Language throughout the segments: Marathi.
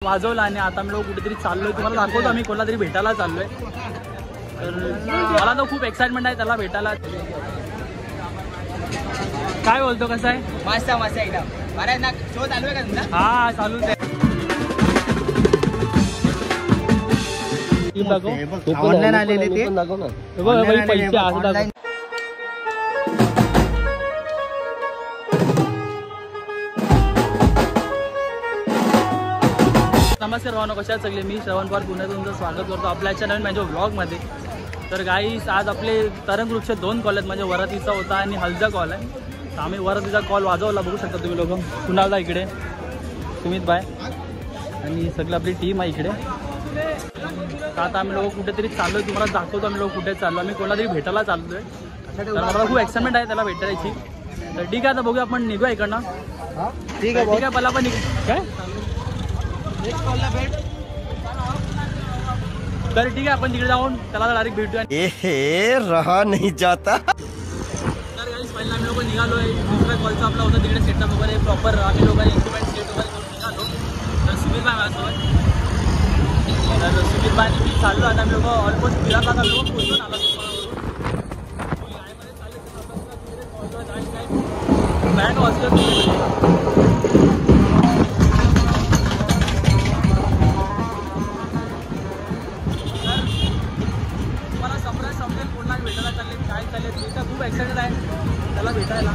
वाजवला आणि आता मी लोक कुठेतरी चाललोय, तुम्हाला दाखवतो आम्ही कोणाला तरी भेटायला चाललोय. तर मला तर खूप एक्साइटमेंट आहे त्याला भेटायला. काय बोलतो, कसं आहे? मस्त मस्त एकदम. बरं ना, शो चालू आहे का तुमचा? हा चालूच आहे. ऑनलाईन आलेले ते पैसे असं. नमस्कार भावना, कशा सगळे? मी श्रवण पवार पुण्यात तुमचं स्वागत करतो आपल्या चॅनल माझ्या व्लॉगमध्ये. तर गाईस, आज आपले तरंग वृक्ष 2 कॉल आहेत, म्हणजे वरातीचा होता आणि हलचा कॉल आहे. तर आम्ही वरातीचा कॉल वाजवला, बघू शकता तुम्ही लोक. कुणालदा इकडे, सुमित भाई आणि सगळी आपली टीम आहे इकडे. तर आता आम्ही लोक कुठेतरी चाललोय, तुम्हाला दाखवतो आम्ही लोक कुठे चाललो. आम्ही कोणाला तरी भेटायला चाललोय, तर मला खूप एक्साइटमेंट आहे त्याला भेटायची. तर ठीक आहे, आता बघूया आपण निघूया इकडनं. ठीक आहे ठीक आहे, मला पण काय तर ठीक आहे, आपण तिकडे जाऊन त्याला डायरेक्ट भेटूया. रहा नाही जाता. तर गाईस, पहिला आम्ही लोक निघालोय. दुसऱ्या कॉलचा आपला होता तिकडे सेटअप वगैरे प्रॉपर आम्ही लोकांनी इन्स्ट्रुमेंट सेट वगैरे करून निघालो. तर सुमित भाई माझ्यासोबत. तर सुमित भाई मी चाललो. आता आम्ही लोक ऑलमोस्ट फिरायला आम्ही लोक पोहोचून आलो. बँड वाजलं. खूप एक्साइटेड आहे त्याला भेटायला.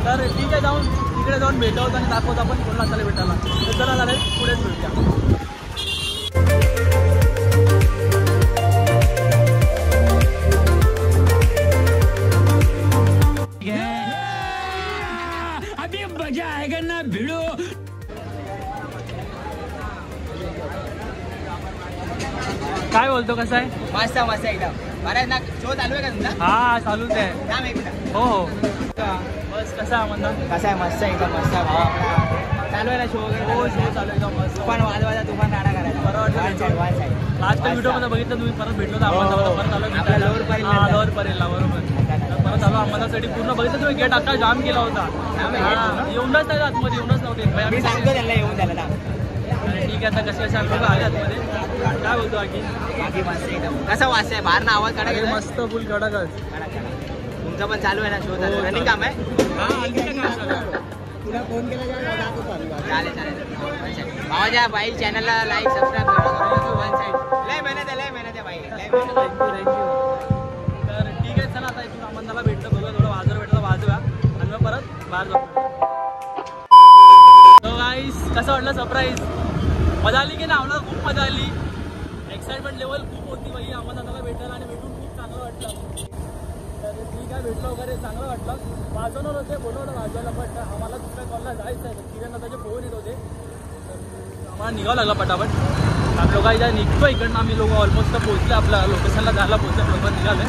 तर ठीक आहे, जाऊन तिकडे जाऊन भेटवतो आणि दाखवतो आपण कोणाला त्याला भेटायला. तर चला झालं, पुढेच भेटूया. अभी मजा आएगा ना भिड़ो. काय बोलतो, कसं आहे? मस्त मस्त एकदम. बरं ना, शो चालू आहे का तुमचा? हा चालूच आहे. थांब एक मिनिट. हो हो, बस. कसा आहे म्हणता? कसं आहे? मस्त एकदम मस्त. चालू आहे ना शो वगैरे? हो, शो चालू आहे का? मस्त. पण वाजवायचा तुम्हाला नाडा करायचा. बरं वाटलं. वन साईड लास्ट व्हिडिओमध्ये बघितलं तुम्ही, परत भेटलो तर आम्हाला परत आलो भेटायला. लोअर परेलला बरोबर. तर परत आलो आम्हालासाठी पूर्ण बघितलं तुम्ही. गेट आता जाम केला होता. येऊनच नाही आतमध्ये, येऊनच नव्हते. मी सांगतो त्यांना येऊन द्यायला. ठीक आहे, आता कसे कसे आम्ही आले आतमध्ये. काय बोलतो बाकी? बाकी मस्त एकदम. कसं वाजतंय? बाहेर ना आवाज काढा गेला. मस्त फुल कडकच. तुमचं पण चालू आहे ना शो? चालू रनिंग काम आहे? तुला फोन केला चालेल चालेल. भावाच्या बाई चॅनलला लाईक सबस्क्राईब करा. One side. लय मेहनत आहे बाई. थँक्यू. तर ठीक आहे, चला आता इथून आम्हाला भेटलं, बघूया थोडं वाजवर भेटलं, वाजूया आणि मग परत बाहेर जाऊ. तो गाईस, कसं वाटलं सरप्राईज? मजा आली की नाही? आम्हाला खूप मजा आली. एक्साइटमेंट लेवल खूप होती बाई आम्हाला त्याला भेटायला आणि भेटून खूप चांगलं वाटलं. तर ठीक आहे, भेटलं वगैरे चांगलं वाटलं. वाजवणार होते, बोलवलं वाजवायला, पण आम्हाला दुसऱ्या कॉलला जायचं आहे. किरण त्याचे फोन येत होते, तर आम्हाला निघावं लागला पटापट. आम्ही लोक इथं निघतो इकडनं. आम्ही लोक ऑलमोस्ट पोहोचले, आपल्या लोकेशनला जायला पोहोचले. लोक निघाले,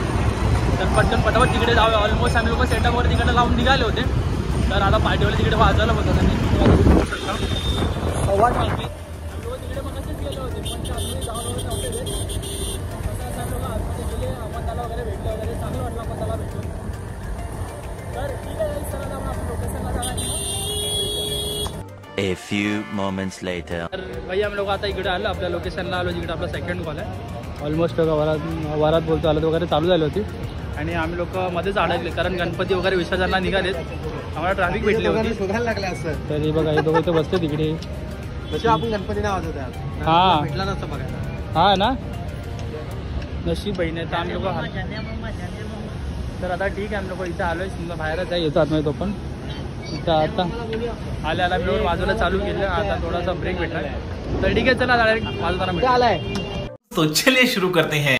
तर पटकन पटापट तिकडे जाऊया. ऑलमोस्ट आम्ही लोक सेटअप वगैरे तिकडे लावून निघाले होते. तर आता पार्टीवाले तिकडे वाजवायला होतं त्यांनी संवाद मागली. तिकडे मग असेच गेले होते, पण ते आम्ही जाऊन वगैरे नव्हते. असं लोक आतमध्ये गेले, आपण त्याला वगैरे भेटले वगैरे. चांगलं वाटलं आपण त्याला भेटलो. तर ठीक आहे, चला आपण लोकेशनला जाणार. A few moments later. तर भाई आम्ही लोक आता इकडे आलो, आपल्या लोकेशनला आलो, जिकडे आपला सेकंड कॉल आहे. ऑलमोस्ट वरात बोलतो आलं वगैरे चालू झाली होती आणि आम्ही लोक मध्येच अडकले, कारण गणपती वगैरे विसर्जनला निघालेत. आम्हाला ट्रॅफिक भेटली होती. शोधायला लागले असं. तर हे बघा, हे दोघं तर बसते तिकडे. आपण गणपती नाव वाजवतो. हा भेटला नसतं बघायला. हा ना, नशीब बहीण आहे. तर आम्ही लोक, तर आता ठीक आहे, आम्ही लोक इथं आलोय. समजा बाहेरच आहे, येतो आतमध्ये तो पण. इथं आता आल्या मी लोक वाजवायला चालू केलं. आता थोडासा ब्रेक भेटला. तर ठीक आहे, चला डायरेक्ट वाजवताना भेटू. आलाय. तो चलिए शुरू करते हैं.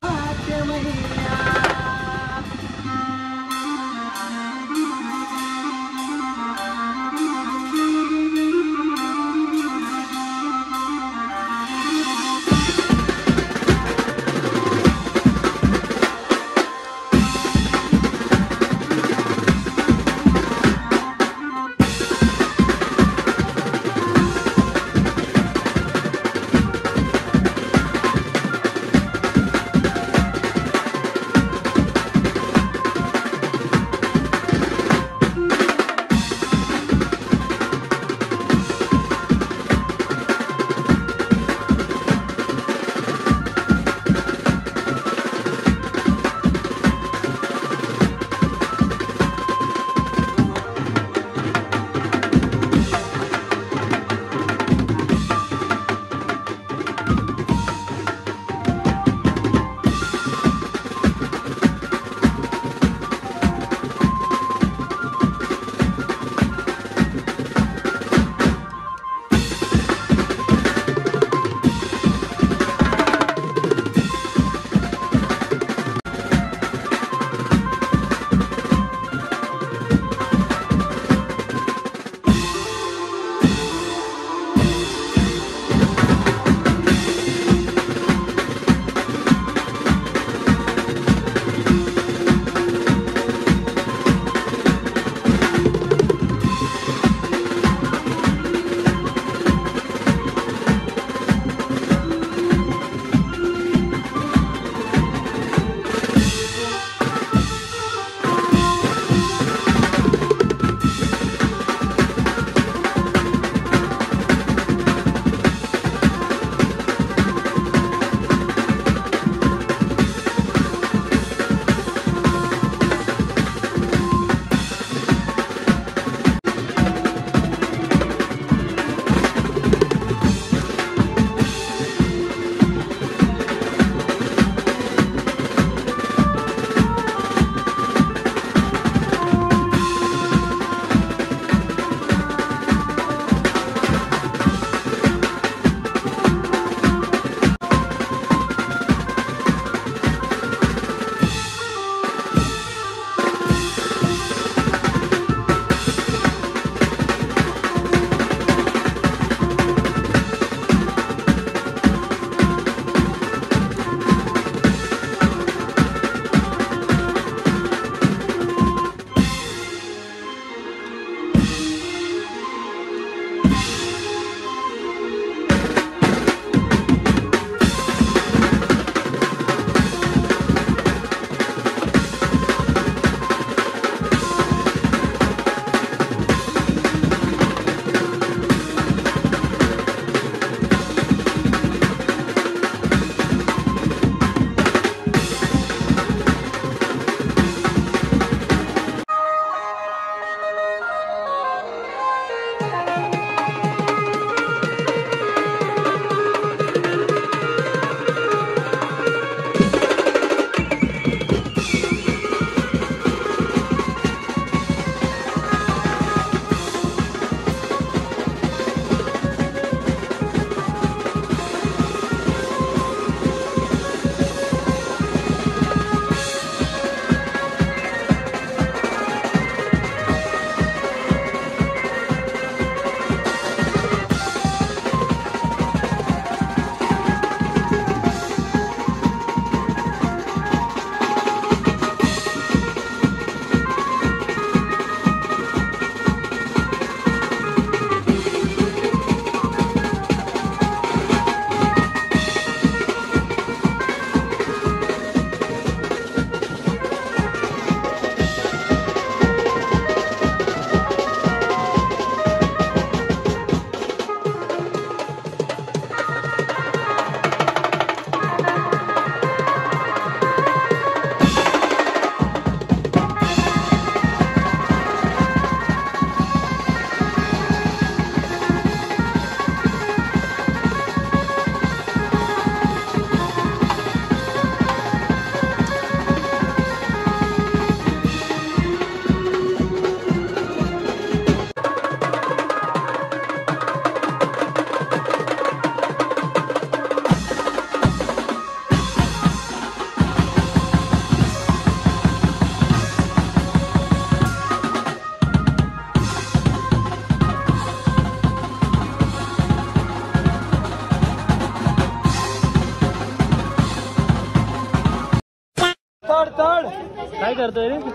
काय करतोय रे भाई?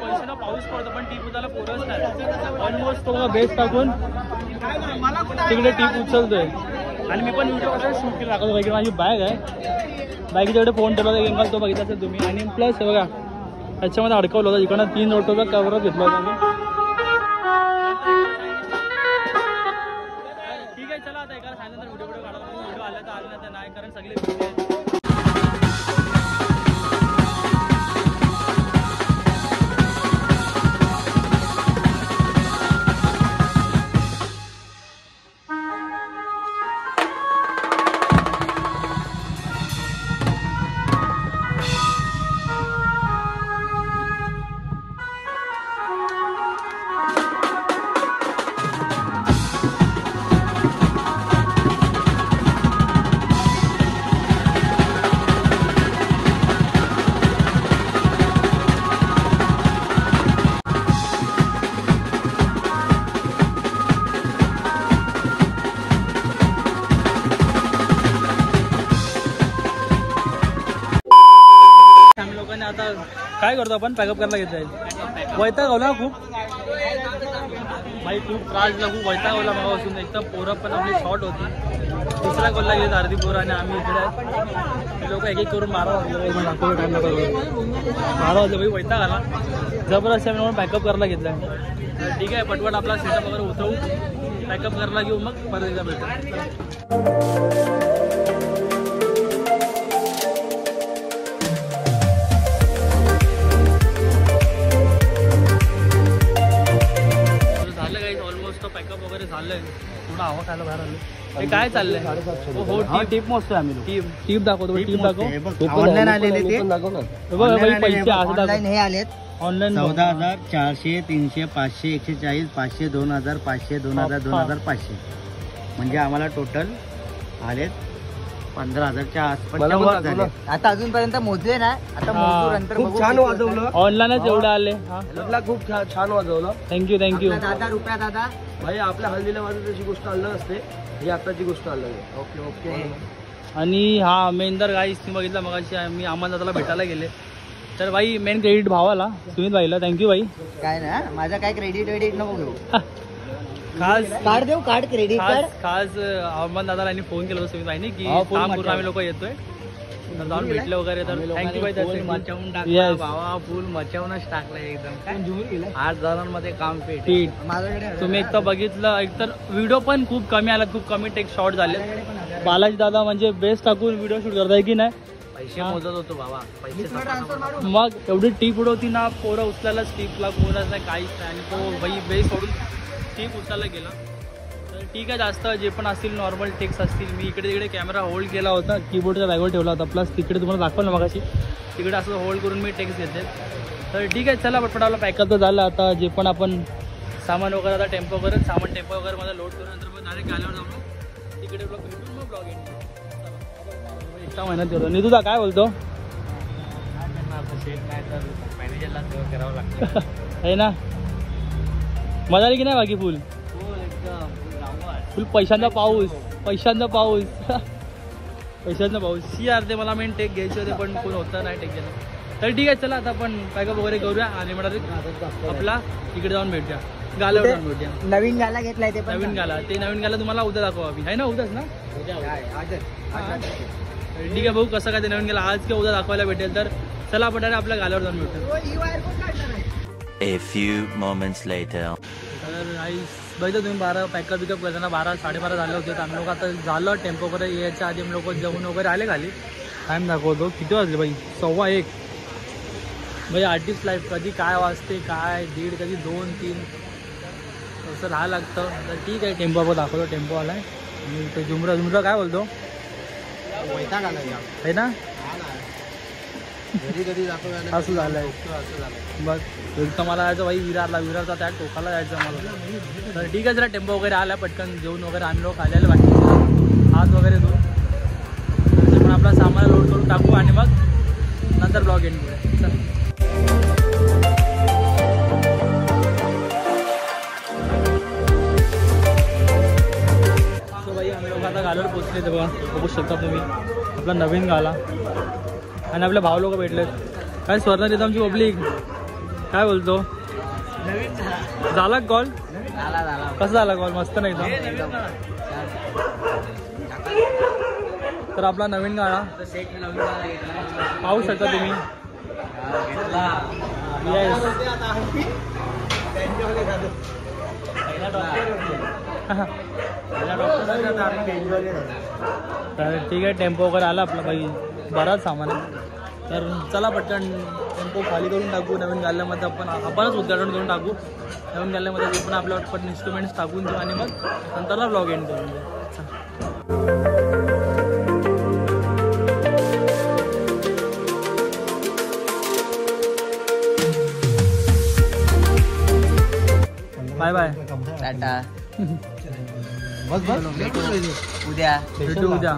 पैशाला पाऊस पडतो पण टीप उचलायला पोरच नाही. ऑलमोस्ट तो बेस्ट टाकून तिकडे टीप उचलतोय. आणि मी पण व्हिडिओ कसं शूट केला दाखवतो की माझी बॅग आहे. बॅगेच्या जेवढे फोन ठेवला होता एंगल तो बघितला असेल तुम्ही. आणि प्लस हे बघा त्याच्यामध्ये अडकवलं होतं. इकडनं 3 रोटोचा कवरच घेतला होता मी. ठीक आहे चला आता एका सांगितलं व्हिडिओ काढा. व्हिडिओ आला तर आला तर नाही कारण सगळे बिझी आहेत. आता काय करतो आपण पॅकअप करायला घेत वैतागवला खूप भाई. खूप त्रास दिला, खूप वैतागवला मगापासून. एकदम पोरं पण आपली शॉर्ट होती. दुसऱ्या कॉलला गेले अर्धी पोरं आणि आम्ही इकडे लोक एक एक करून 12 वाजले. 12 वाजले भाई वैताग आला जबरदस्त. आम्ही म्हणून पॅकअप करायला घेतला. ठीक आहे पटपट आपला सेटअप वगैरे उतरवू पॅकअप करायला घेऊ मग परत एकदा भेटू. पॅकअप वगैरे झालंय. थोडं हवा खायला बाहेर आलं. काय चाललंय? हो टीप मोजतोय आम्ही. टीप दाखवतो. टीप दाखव. ऑनलाईन आलेले ते पैसे ऑनलाईन हे आलेत. ऑनलाईन 14,400 300 500 140 500 2,000 500 2,000 2,500 म्हणजे आम्हाला टोटल आलेत 15,000च्या आसपास झाले. आता अजूनपर्यंत मोजले ना. आता मोजू नंतर खूप छान वाजवलं. ऑनलाईनच एवढं आले. खूप छान वाजवलं. थँक्यू दादा रुपया दादा. भाई आपल्या हल्दीला वाजवण्याची गोष्ट आलं नसते. ही आताची गोष्ट आलं. Okay okay. आणि हा मेनदर गाईस तुम्ही बघितला मगाशी मी अमन दादाला भेटायला गेले तर भाई मेन क्रेडिट भावाला सुमित भाईला. थँक्यू भाई. काय ना माझा काय क्रेडिट वेडिट नको घेऊ. खास कार्ड देऊ कार्ड क्रेडिट कार्ड. खास अमन दादाला फोन केला होता सुमित भाईने की काम करून आम्ही लोक येतोय तर जाऊन भेटले वगैरे. तर थँक्यू भाई. मचावून टाकला भावा. फुल मचावूनच टाकलं एकदम. 8 जणांमध्ये काम पेट. तुम्ही एक तर बघितलं एकतर व्हिडिओ पण खूप कमी आला. खूप कमी टेक शॉर्ट झाले. बालाजी दादा म्हणजे बेस्ट टाकून व्हिडिओ शूट करताय की नाही. पैसे मोजत होतो बाबा. पैसे मग एवढी टीप उडवती ना पोरं उचलायला टीपला कोणच नाही काहीच नाही. आणि तो भाई बेस सोडून टीप उचलायला गेला. तर ठीक आहे जास्त जे पण असतील नॉर्मल टेक्स असतील. मी इकडे तिकडे कॅमेरा होल्ड केला होता. कीबोर्डच्या बॅगवर ठेवला होता. प्लस तिकडे तुम्हाला दाखवलं मग अशी तिकडे असं होल्ड करून मी टेक्स घेते. तर ठीक आहे चला पटपट आपला पॅकअप तर झालं. आता जे पण आपण सामान वगैरे आता टेम्पो वगैरे सामान टेम्पो वगैरे मला लोड करून नंतर मग डायरेक्ट आल्यावर जाऊन तिकडे ब्लॉग भेटून मग ब्लॉग येईल. इतका मेहनत करतो. नितुदा काय बोलतो? मॅनेजरला करावं लागतं. आहे ना मजा आली की नाही बाकी फुल फुल पैशांचा पाऊस. पैशांचा पाऊस. पैशांचा पाऊस. यार ते मला मेन टेक घ्यायचे होते पण कोण होतं नाही टेक घ्यायला. तर ठीक आहे चला आता आपण पॅकअप वगैरे करूया आणि म्हणाले आपला तिकडे जाऊन भेटूया. गाल्यावर जाऊन भेटूया. नवीन गाला घेतलाय ते नवीन गाला. ते नवीन गाला तुम्हाला उद्या दाखवू आम्ही. आहे ना उद्याच ना. ठीक आहे भाऊ कसं काय ते नवीन गेला आज किंवा उद्या दाखवायला भेटेल. तर चला आपण आपल्या गाल्यावर जाऊन भेटू. A few moments later. तर बघितलं तुम्ही 12 पॅकअप बिकअप करताना 12 साडेबारा झाले होते. तर आम्ही लोक आता झालं टेम्पो वगैरे यायच्या आधी आम्ही लोक जेवण वगैरे आले खाली. टाईम दाखवतो किती वाजले बाई 1:15. भाई आर्टिस्ट लाईफ कधी काय वाजते काय 1:30 कधी 2 3 असं राहावं लागतं. तर ठीक आहे टेम्पो आपण दाखवतो. टेम्पो आला आहे आणि ते झुमरा काय बोलतो आहे ना. असं झालंय बघ. एक मला जायचं भाई विरारचा त्या टोकाला जायचं मला. तर ठीक आहे जरा टेम्पो वगैरे आला पटकन जेवण वगैरे आणलो खायला बाकी हात वगैरे धुवून ते पण आपला सामान लोड करून टाकू आणि मग नंतर ब्लॉग एंड करूया. सो भाई आम्ही लोक आता गाल्यावर पोचले. ते बघा बघू शकता तुम्ही आपला नवीन गाला आणि आपले भाव लोक भेटलेत. काय स्वर्णा देत आमची पब्लिक काय बोलतो? झाला कॉल? कसा झाला कॉल? मस्त नाही का? तर आपला नवीन गाळा पाहू शकता तुम्ही. येस तर ठीक आहे. टेम्पो वगैरे आला आपला बाई, बराच सामान आहे. तर चला पटकन टेम्पो खाली करून टाकू. नवीन गाल्यामध्ये आपणच उद्घाटन करून टाकू. नवीन गाल्यामध्ये आपण आपल्या पटपट इन्स्ट्रुमेंट्स टाकून देऊ आणि मग नंतरला ब्लॉग एंड करून देऊ. Bye bye tata. उद्या भेटू उद्या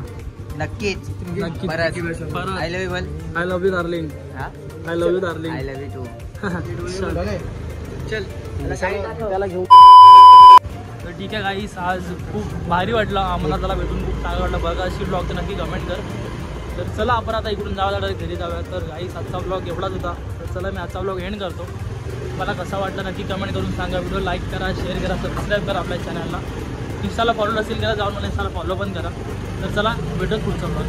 नक्कीच. नक्की. I love you. I love you darling. I love you darling. I love you too. चल त्याला घेऊ. तर ठीक आहे गाईस, आज खूप भारी वाटलं आम्हाला, त्याला भेटून खूप चांगलं वाटलं. बघा अशी ब्लॉग तर नक्की कमेंट कर. तर चला आपण आता इकडून जाऊया, घरी जाऊया. तर गाईस आजचा ब्लॉग एवढाच होता. तर चला मी आजचा ब्लॉग एंड करतो. मला कसा वाटलं नक्की कमेंट करून सांगा. व्हिडिओ लाईक करा, शेअर करा, सबस्क्राईब करा आपल्या चॅनलला. इंस्टाला फॉलो नसेल करा, जाऊन मला इंस्टाला फॉलो पण करा. तर चला भेटूच पुढचा ब्लॉग.